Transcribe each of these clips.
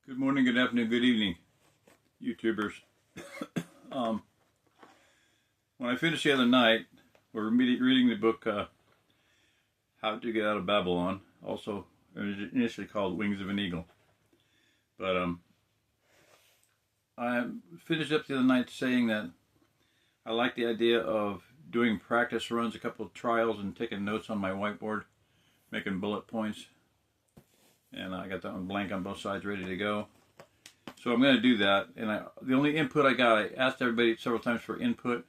Good morning, good afternoon, good evening, YouTubers. When I finished the other night, we're reading the book How to Get Out of Babylon, also initially called Wings of an Eagle. But I finished up the other night saying that I like the idea of doing practice runs, a couple of trials, and taking notes on my whiteboard, making bullet points. And I got that one blank on both sides ready to go. So I'm going to do that. And the only input I got, I asked everybody several times for input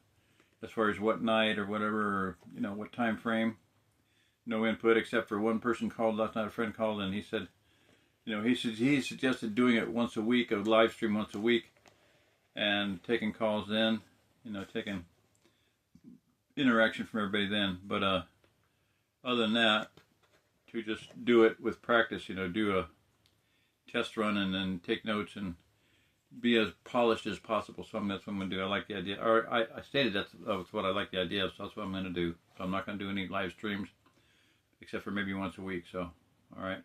as far as what night or whatever, or what time frame. No input except for one person called last night. A friend called and he said, he suggested doing it once a week, a live stream once a week, and taking calls then, taking interaction from everybody then. But other than that, to just do it with practice, do a test run and then take notes and be as polished as possible. So that's what I'm going to do. I like the idea, or I stated that's what I like the idea of, so that's what I'm going to do. So I'm not going to do any live streams, except for maybe once a week, so, alright.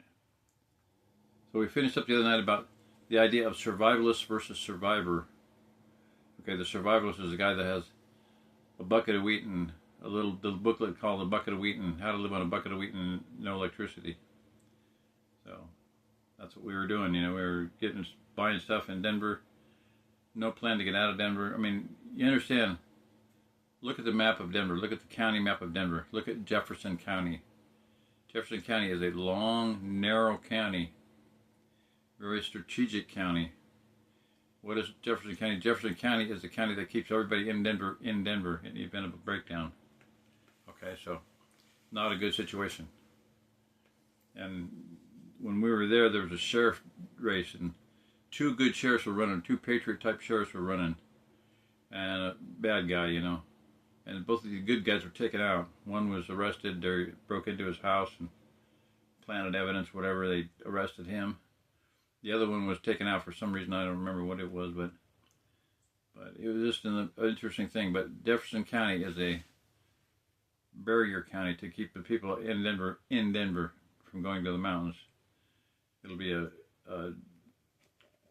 So we finished up the other night about the idea of survivalist versus survivor. Okay, the survivalist is the guy that has a bucket of wheat and the booklet called A Bucket of Wheat and How to Live on a Bucket of Wheat and No Electricity. So that's what we were doing. We were buying stuff in Denver. No plan to get out of Denver. I mean, you understand. Look at the map of Denver. Look at the county map of Denver. Look at Jefferson County. Jefferson County is a long, narrow county. Very strategic county. What is Jefferson County? Jefferson County is the county that keeps everybody in Denver in the event of a breakdown. Okay, so not a good situation. And when we were there was a sheriff race, and two good sheriffs were running, two patriot-type sheriffs were running, and a bad guy, And both of the good guys were taken out. One was arrested. They broke into his house and planted evidence, whatever. They arrested him. The other one was taken out for some reason. I don't remember what it was, but it was just an interesting thing. But Jefferson County is a barrier county to keep the people in Denver from going to the mountains. It'll be a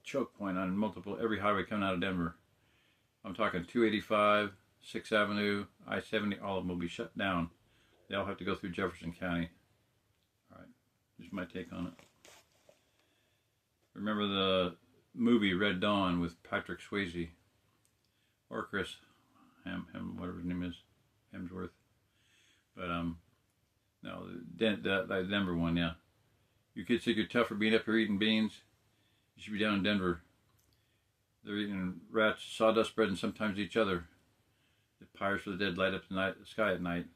choke point on every highway coming out of Denver. I'm talking 285, 6th Avenue, I-70, all of them will be shut down. They all have to go through Jefferson County. All right, just my take on it. Remember the movie Red Dawn with Patrick Swayze, or Chris whatever his name is, Hemsworth. But no, the Denver one, yeah. You kids think you're tough for being up here eating beans? You should be down in Denver. They're eating rats, sawdust bread, and sometimes each other. The pyres for the dead light up the sky at night.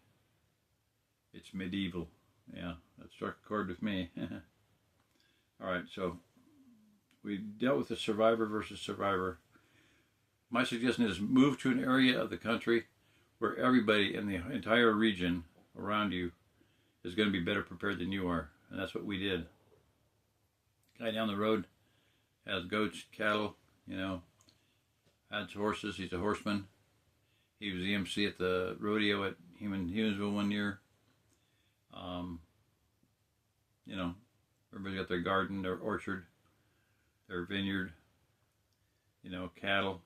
It's medieval. Yeah, that struck a chord with me. Alright, so we dealt with the survivor versus survivor. My suggestion is move to an area of the country where everybody in the entire region around you is going to be better prepared than you are. And that's what we did. Guy down the road has goats, cattle, has horses. He's a horseman. He was the MC at the rodeo at Humansville one year. Everybody's got their garden, their orchard, their vineyard, cattle.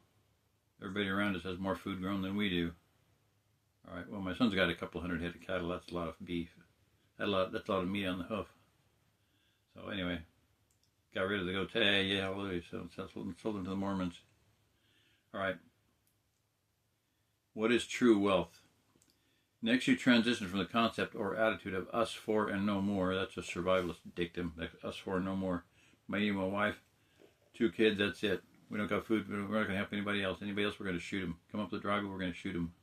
Everybody around us has more food grown than we do. All right, well, my son's got a couple hundred head of cattle. That's a lot of beef. That's a lot of meat on the hoof. So anyway, got rid of the goats. Hey, yeah, hallelujah. So sold them to the Mormons. All right. What is true wealth? Next, you transition from the concept or attitude of us for and no more. That's a survivalist dictum. Us for and no more. Me and my wife, 2 kids, that's it. We don't got food. We're not going to help anybody else. Anybody else, we're going to shoot them. Come up the driveway, we're going to shoot them.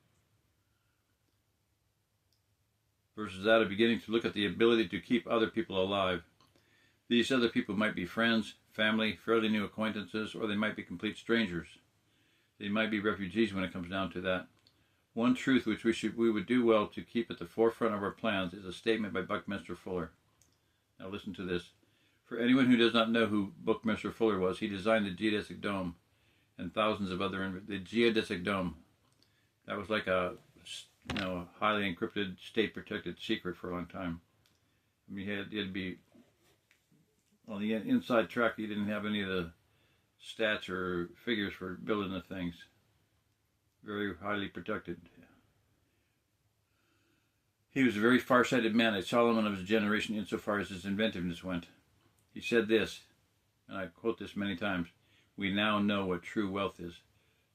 Versus that of beginning to look at the ability to keep other people alive. These other people might be friends, family, fairly new acquaintances, or they might be complete strangers. They might be refugees when it comes down to that. One truth which we would do well to keep at the forefront of our plans is a statement by Buckminster Fuller. Now listen to this. For anyone who does not know who Buckminster Fuller was, he designed the geodesic dome and thousands of other... The geodesic dome. That was like a highly encrypted, state-protected secret for a long time. I mean, you had to be On the inside track, he didn't have any of the stats or figures for building the things. Very highly protected. He was a very far-sighted man, a Solomon of his generation insofar as his inventiveness went. He said this, and I quote this many times, "We now know what true wealth is.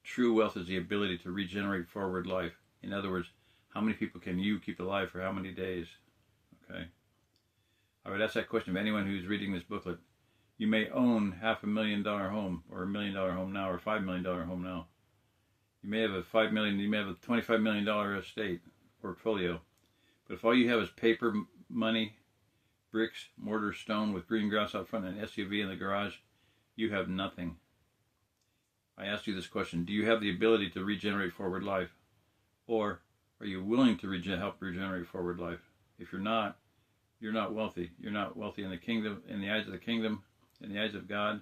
True wealth is the ability to regenerate forward life." In other words, how many people can you keep alive for how many days? Okay. I would ask that question of anyone who's reading this booklet. You may own $500,000 home, or $1 million home now, or $5 million home now. You may have a $5 million, you may have a $25 million estate portfolio. But if all you have is paper, money, bricks, mortar, stone with green grass out front and an SUV in the garage, you have nothing. I ask you this question: do you have the ability to regenerate forward life? Or are you willing to help regenerate forward life? If you're not wealthy. You're not wealthy in the kingdom, in the eyes of the kingdom, in the eyes of God,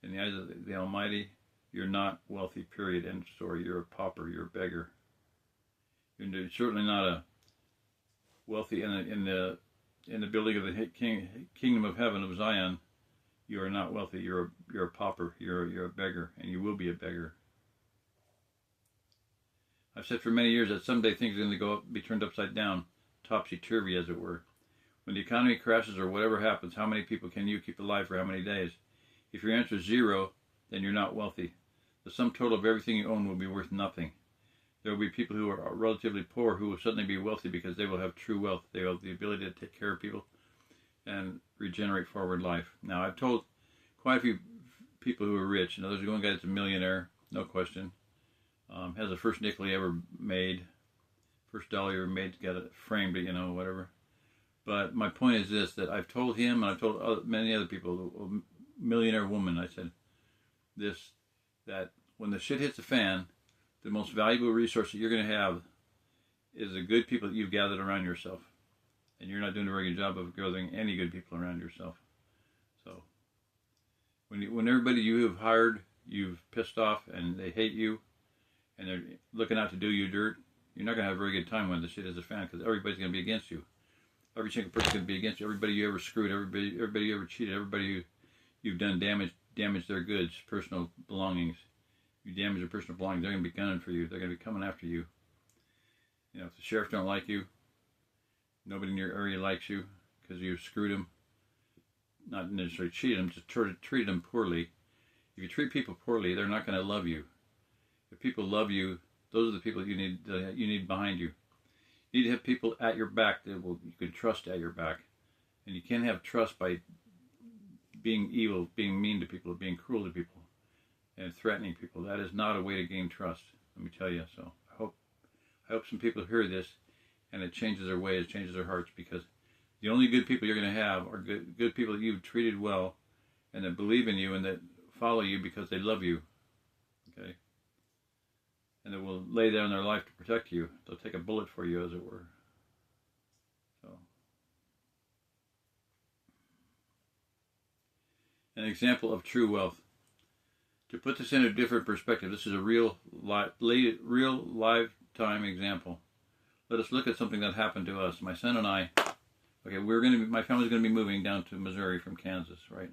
in the eyes of the Almighty. You're not wealthy, period, end of story. You're a pauper, you're a beggar. You're certainly not a wealthy in the building of the kingdom of heaven of Zion. You are not wealthy. You're a pauper. You're a beggar, and you will be a beggar. I've said for many years that someday things are going to be turned upside down, topsy-turvy, as it were. When the economy crashes or whatever happens, how many people can you keep alive for how many days? If your answer is 0, then you're not wealthy. The sum total of everything you own will be worth nothing. There will be people who are relatively poor who will suddenly be wealthy because they will have true wealth. They will have the ability to take care of people and regenerate forward life. Now, I've told quite a few people who are rich. You know, there's one guy that's a millionaire, no question. Has the first nickel he ever made, first dollar he ever made, got it framed, you know, whatever. But my point is this, that I've told him, and I've told many other people, a millionaire woman, I said this, that when the shit hits the fan, the most valuable resource that you're going to have is the good people that you've gathered around yourself. And you're not doing a very good job of gathering any good people around yourself. So, when everybody you have hired, you've pissed off, and they hate you, and they're looking out to do you dirt, you're not going to have a very good time when the shit hits the fan, because everybody's going to be against you. Every single person's going to be against you. Everybody you ever screwed, everybody you ever cheated, everybody you've done damaged their goods, personal belongings. You damage their personal belongings, they're going to be gunning for you. They're going to be coming after you. You know, if the sheriff don't like you, nobody in your area likes you because you screwed them. Not necessarily cheated them, just treated them poorly. If you treat people poorly, they're not going to love you. If people love you, those are the people you need behind you. You need to have people at your back that you can trust at your back. And you can't have trust by being evil, being mean to people, being cruel to people, and threatening people. That is not a way to gain trust, let me tell you. So I hope some people hear this and it changes their ways, changes their hearts, because the only good people you're going to have are good people that you've treated well and that believe in you and that follow you because they love you. Okay? And that will lay down their life to protect you. They'll take a bullet for you, as it were. So, an example of true wealth. To put this in a different perspective, this is a real lifetime example. Let us look at something that happened to us. My son and I, my family's going to be moving down to Missouri from Kansas, right?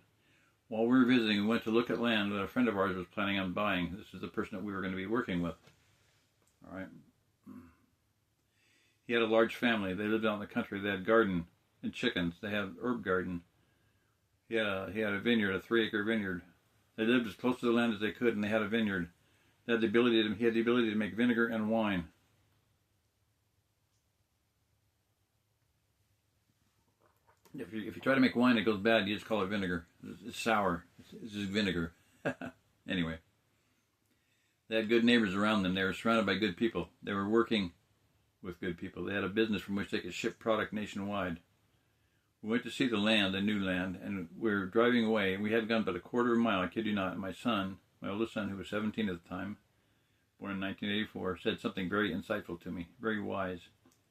While we were visiting, we went to look at land that a friend of ours was planning on buying. This is the person that we were going to be working with. All right. He had a large family. They lived out in the country. They had garden and chickens. They had herb garden. He had a vineyard, a 3-acre vineyard. They lived as close to the land as they could, and they had a vineyard. He had the ability to make vinegar and wine. If you try to make wine, it goes bad. You just call it vinegar. It's sour. It's just vinegar. Anyway. They had good neighbors around them. They were surrounded by good people. They were working with good people. They had a business from which they could ship product nationwide. We went to see the land, the new land, and we were driving away. And we had gone but a quarter of a mile, I kid you not. And my son, my oldest son, who was 17 at the time, born in 1984, said something very insightful to me, very wise.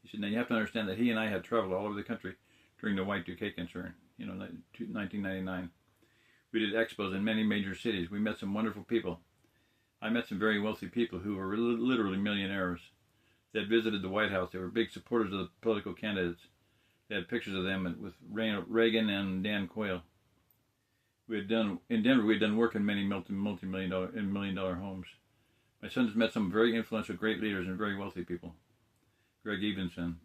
He said, now you have to understand that he and I had traveled all over the country during the Y2K concern, 1999. We did expos in many major cities. We met some wonderful people. I met some very wealthy people who were literally millionaires. They had visited the White House. They were big supporters of the political candidates. They had pictures of them with Reagan and Dan Quayle. We had done in Denver. We had done work in many multi-million dollar and $1 million homes. My son has met some very influential, great leaders and very wealthy people. Greg Evenson,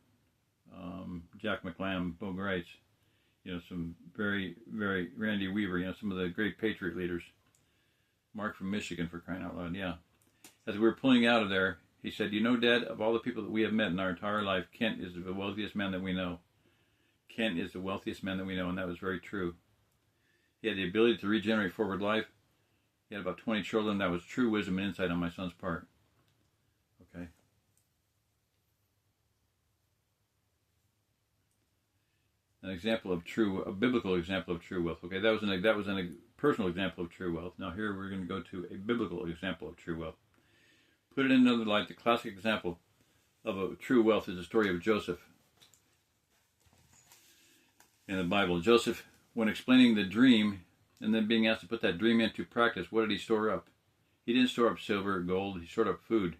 Jack McLam, Bo Gritz, some very, very, Randy Weaver, some of the great Patriot leaders. Mark from Michigan, for crying out loud, yeah. As we were pulling out of there, he said, Dad, of all the people that we have met in our entire life, Kent is the wealthiest man that we know. Kent is the wealthiest man that we know, and that was very true. He had the ability to regenerate forward life. He had about 20 children. That was true wisdom and insight on my son's part. Okay. A biblical example of true wealth. Okay, that was a personal example of true wealth. Now here we're going to go to a biblical example of true wealth. Put it in another light. The classic example of a true wealth is the story of Joseph in the Bible. Joseph, when explaining the dream and then being asked to put that dream into practice, what did he store up? He didn't store up silver or gold. He stored up food.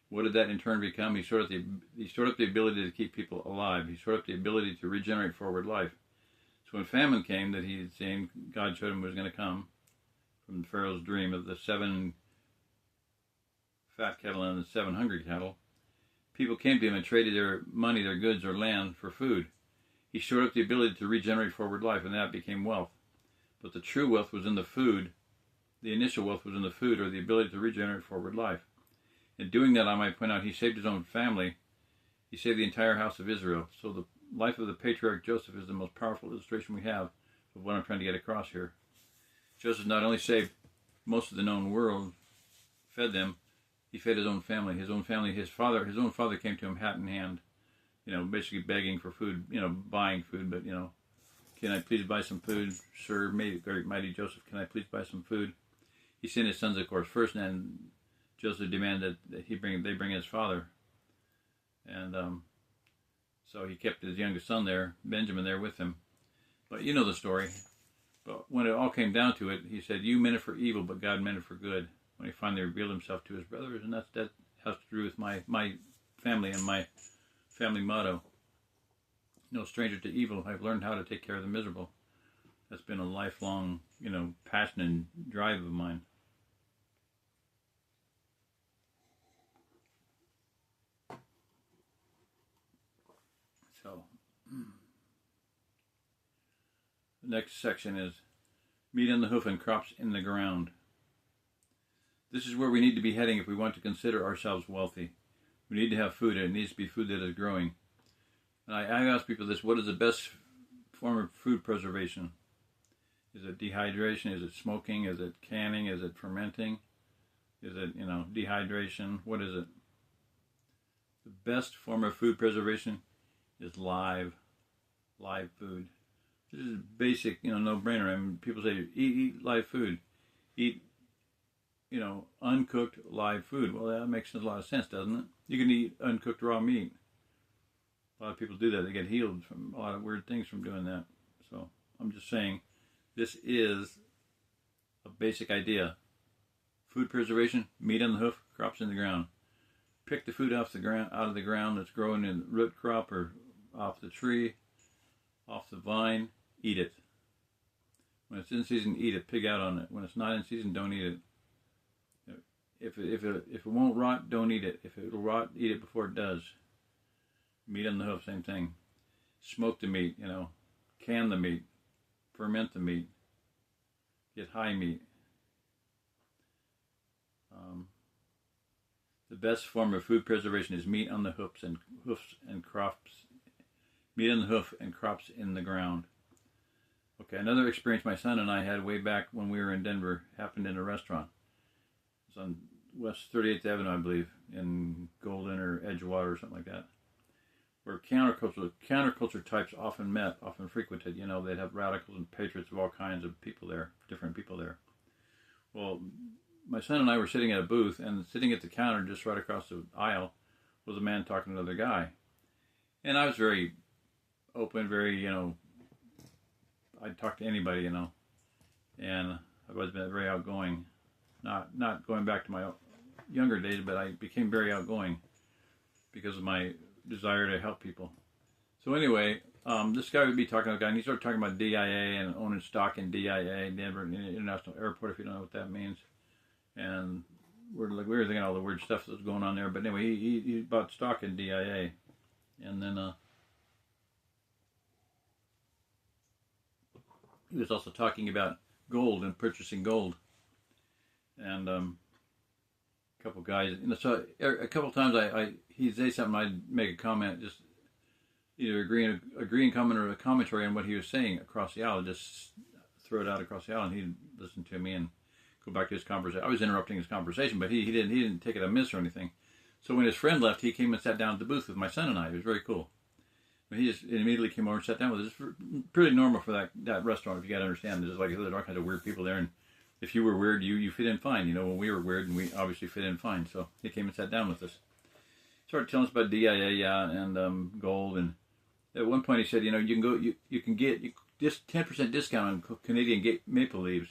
What did that in turn become? He stored up the ability to keep people alive. He stored up the ability to regenerate forward life. So when famine came, that he had seen, God showed him was going to come from Pharaoh's dream of the 7 fat cattle and the 7 hungry cattle. People came to him and traded their money, their goods, or land for food. He stored up the ability to regenerate forward life, and that became wealth. But the true wealth was in the food. The initial wealth was in the food, or the ability to regenerate forward life. In doing that, I might point out, he saved his own family. He saved the entire house of Israel. So the life of the patriarch Joseph is the most powerful illustration we have of what I'm trying to get across here. Joseph not only saved most of the known world, fed them, he fed his own family. His own father came to him hat in hand, basically begging for food, buying food, but, can I please buy some food? Sir, mighty Joseph, can I please buy some food? He sent his sons, of course, first, and Joseph demanded that they bring his father. And so he kept his youngest son there, Benjamin, there with him. But you know the story. But when it all came down to it, he said, you meant it for evil, but God meant it for good. When he finally revealed himself to his brothers, and that has to do with my family and my family motto. No stranger to evil. I've learned how to take care of the miserable. That's been a lifelong, passion and drive of mine. So, the next section is meat on the hoof and crops in the ground. This is where we need to be heading if we want to consider ourselves wealthy. We need to have food, and it needs to be food that is growing. And I ask people this, what is the best form of food preservation? Is it dehydration? Is it smoking? Is it canning? Is it fermenting? Is it, dehydration? What is it? The best form of food preservation is live food. This is basic, no-brainer. I mean, people say, eat live food. Eat, uncooked live food. Well, that makes a lot of sense, doesn't it? You can eat uncooked raw meat. A lot of people do that. They get healed from a lot of weird things from doing that. So I'm just saying, this is a basic idea. Food preservation, meat on the hoof, crops in the ground. Pick the food out of the ground that's growing in the root crop or off the tree, off the vine. Eat it. When it's in season, eat it. Pig out on it. When it's not in season, don't eat it. If it won't rot, don't eat it. If it'll rot, eat it before it does. Meat on the hoof, same thing. Smoke the meat, can the meat, ferment the meat, get high meat. The best form of food preservation is meat on the hoofs and crops. Meat on the hoof and crops in the ground. Okay, another experience my son and I had way back when we were in Denver happened in a restaurant. It's on West 38th Avenue, I believe, in Golden or Edgewater or something like that, where counterculture types often frequented. They'd have radicals and patriots of all kinds of people there, different people there. Well, my son and I were sitting at a booth, and sitting at the counter just right across the aisle was a man talking to another guy. And I was very open, very, I'd talk to anybody, and I've always been very outgoing. Not going back to my younger days, but I became very outgoing because of my desire to help people. So anyway, This guy would be talking to a guy, and he started talking about DIA and owning stock in DIA, Denver International Airport, if you don't know what that means. And we were thinking all the weird stuff that was going on there. But anyway, he bought stock in DIA, and then he was also talking about gold and purchasing gold. And a couple guys, so a couple times he'd say something, I'd make a comment, just either agreeing comment or a commentary on what he was saying across the aisle. Just throw it out across the aisle, and he'd listen to me and go back to his conversation. I was interrupting his conversation, but he didn't take it amiss or anything. So when his friend left, he came and sat down at the booth with my son and I. It was very cool. But he just immediately came over and sat down with us. It's pretty normal for that restaurant, if you got to understand. There's like all kinds of weird people there, and if you were weird, you fit in fine. You know, when we were weird, and we obviously fit in fine. So he came and sat down with us. Started telling us about DIA, and gold. And at one point he said, you can get just 10% discount on Canadian maple leaves.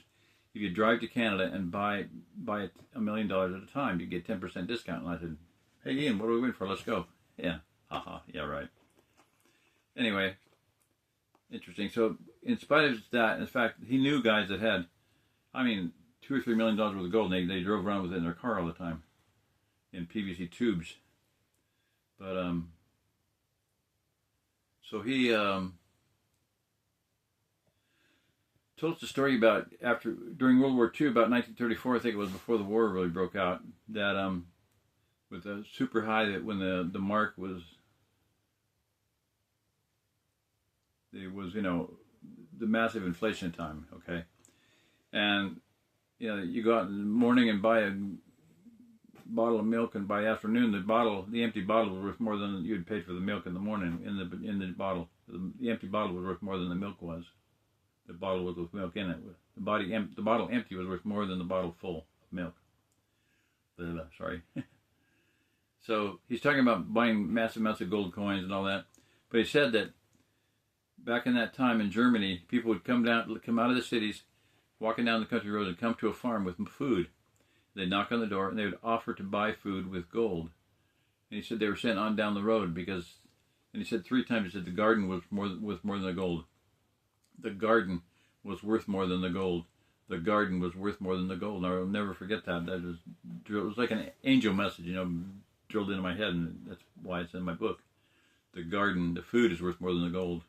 If you drive to Canada and buy $1 million at a time, you get 10% discount. And I said, hey Ian, what are we waiting for? Let's go. Yeah, haha, yeah, right. Anyway, interesting. So in spite of that, in fact, he knew guys that had, $2 or $3 million worth of gold, and they drove around with it in their car all the time in PVC tubes. But so he told us a story about during World War II, about 1934, I think it was, before the war really broke out, that with a super high, that when the mark was, it was, the massive inflation time, okay? And, you go out in the morning and buy a bottle of milk, and by afternoon, the empty bottle was worth more than you had paid for the milk in the morning, in the bottle. The empty bottle was worth more than the milk was. The bottle was with milk in it. The bottle empty was worth more than the bottle full of milk. Sorry. So he's talking about buying massive amounts of gold coins and all that. But he said that back in that time in Germany, people would come out of the cities, walking down the country roads, and come to a farm with food. They'd knock on the door, and they would offer to buy food with gold. And he said they were sent on down the road and he said 3 times, he said the garden was worth more than the gold. The garden was worth more than the gold. The garden was worth more than the gold. And I'll never forget that. It was like an angel message, drilled into my head, and that's why it's in my book. The garden, the food is worth more than the gold.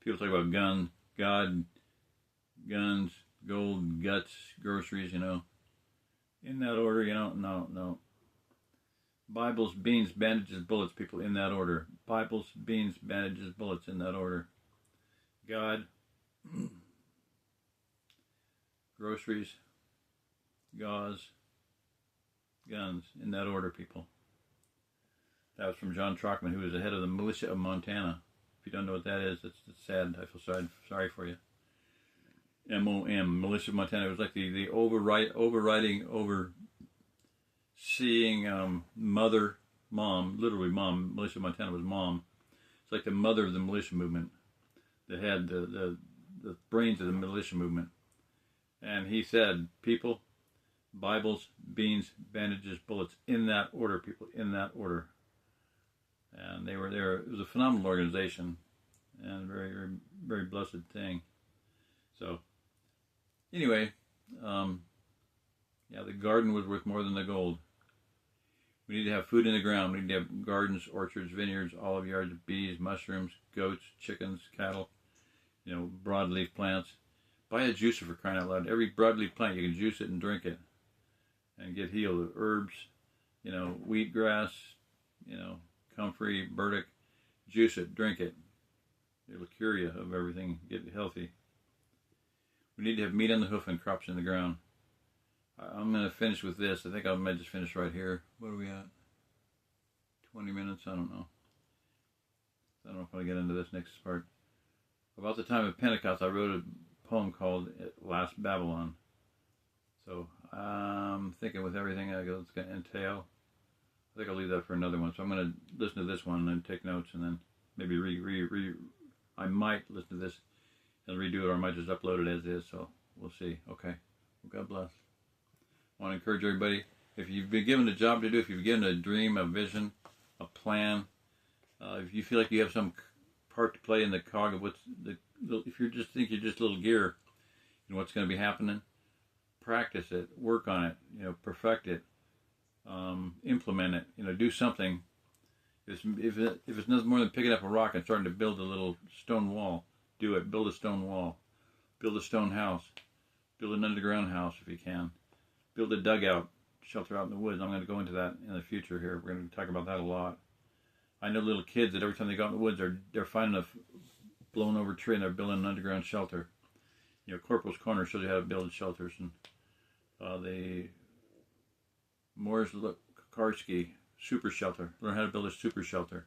People talk about God, guns, gold, guts, groceries, in that order, no. Bibles, beans, bandages, bullets, people, in that order. Bibles, beans, bandages, bullets, in that order. God, groceries, gauze, guns, in that order, people. That was from John Trockman, who was the head of the militia of Montana. If you don't know what that is, it's sad. I feel sorry for you. MOM, militia of Montana. It was like the overriding, overseeing mom, literally mom. Militia of Montana was mom. It's like the mother of the militia movement that had the brains of the militia movement. And he said, people, Bibles, beans, bandages, bullets, in that order, people, in that order. And they were there. It was a phenomenal organization and a very, very, very blessed thing. So, anyway, the garden was worth more than the gold. We need to have food in the ground. We need to have gardens, orchards, vineyards, olive yards, bees, mushrooms, goats, chickens, cattle, broadleaf plants. Buy a juicer, for crying out loud. Every broadleaf plant, you can juice it and drink it and get healed. Herbs, wheatgrass, comfrey, burdock. Juice it, drink it. It'll cure you of everything. Get healthy. We need to have meat on the hoof and crops in the ground. I'm going to finish with this. I think I might just finish right here. What are we at? 20 minutes? I don't know. I don't know if I'll get into this next part. About the time of Pentecost, I wrote a poem called Last Babylon. So I'm thinking with everything it's going to entail, I think I'll leave that for another one. So I'm going to listen to this one and then take notes, and then maybe I might listen to this and redo it, or I might just upload it as is. So we'll see. Okay. Well, God bless. I want to encourage everybody, if you've been given a job to do, if you've been given a dream, a vision, a plan, if you feel like you have some part to play in the cog of what's if you just think you're just a little gear and what's going to be happening, practice it, work on it, perfect it, implement it, do something. If it's nothing more than picking up a rock and starting to build a little stone wall, do it. Build a stone wall. Build a stone house. Build an underground house if you can. Build a dugout, shelter out in the woods. I'm going to go into that in the future here. We're going to talk about that a lot. I know little kids that every time they go out in the woods, they're finding a blown over tree and they're building an underground shelter. Corporal's Corner shows you how to build shelters, and the Morris Karski super shelter. Learn how to build a super shelter.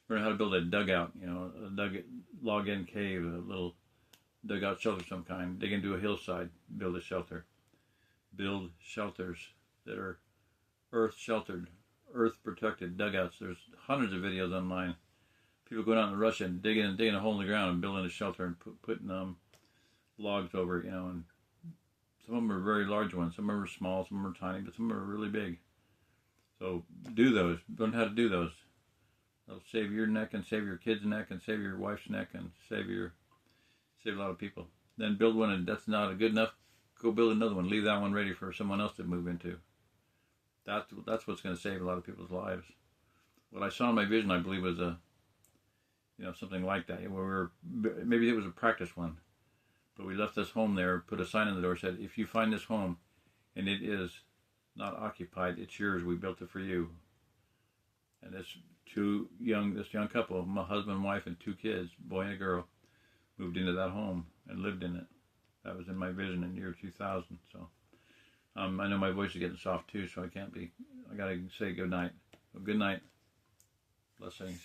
Learn how to build a dugout. A log-in cave, a little dugout shelter of some kind. Dig into a hillside. Build a shelter. Build shelters that are earth sheltered, earth protected dugouts. There's hundreds of videos online. People going out in Russia and digging a hole in the ground and building a shelter and putting logs over it, and some of them are very large ones. Some of them are small, some of them are tiny, but some of them are really big. So do those. Learn how to do those. That'll save your neck and save your kid's neck and save your wife's neck and save a lot of people. Then build one, and that's not good enough. Go build another one. Leave that one ready for someone else to move into. That's what's going to save a lot of people's lives. What I saw in my vision, I believe, was something like that. Maybe it was a practice one, but we left this home there, put a sign on the door, said, if you find this home and it is not occupied, it's yours. We built it for you. And this young couple, my husband and wife and 2 kids, boy and a girl, moved into that home and lived in it. That was in my vision in the year 2000. So I know my voice is getting soft too, so I gotta say good night. Well, good night. Blessings.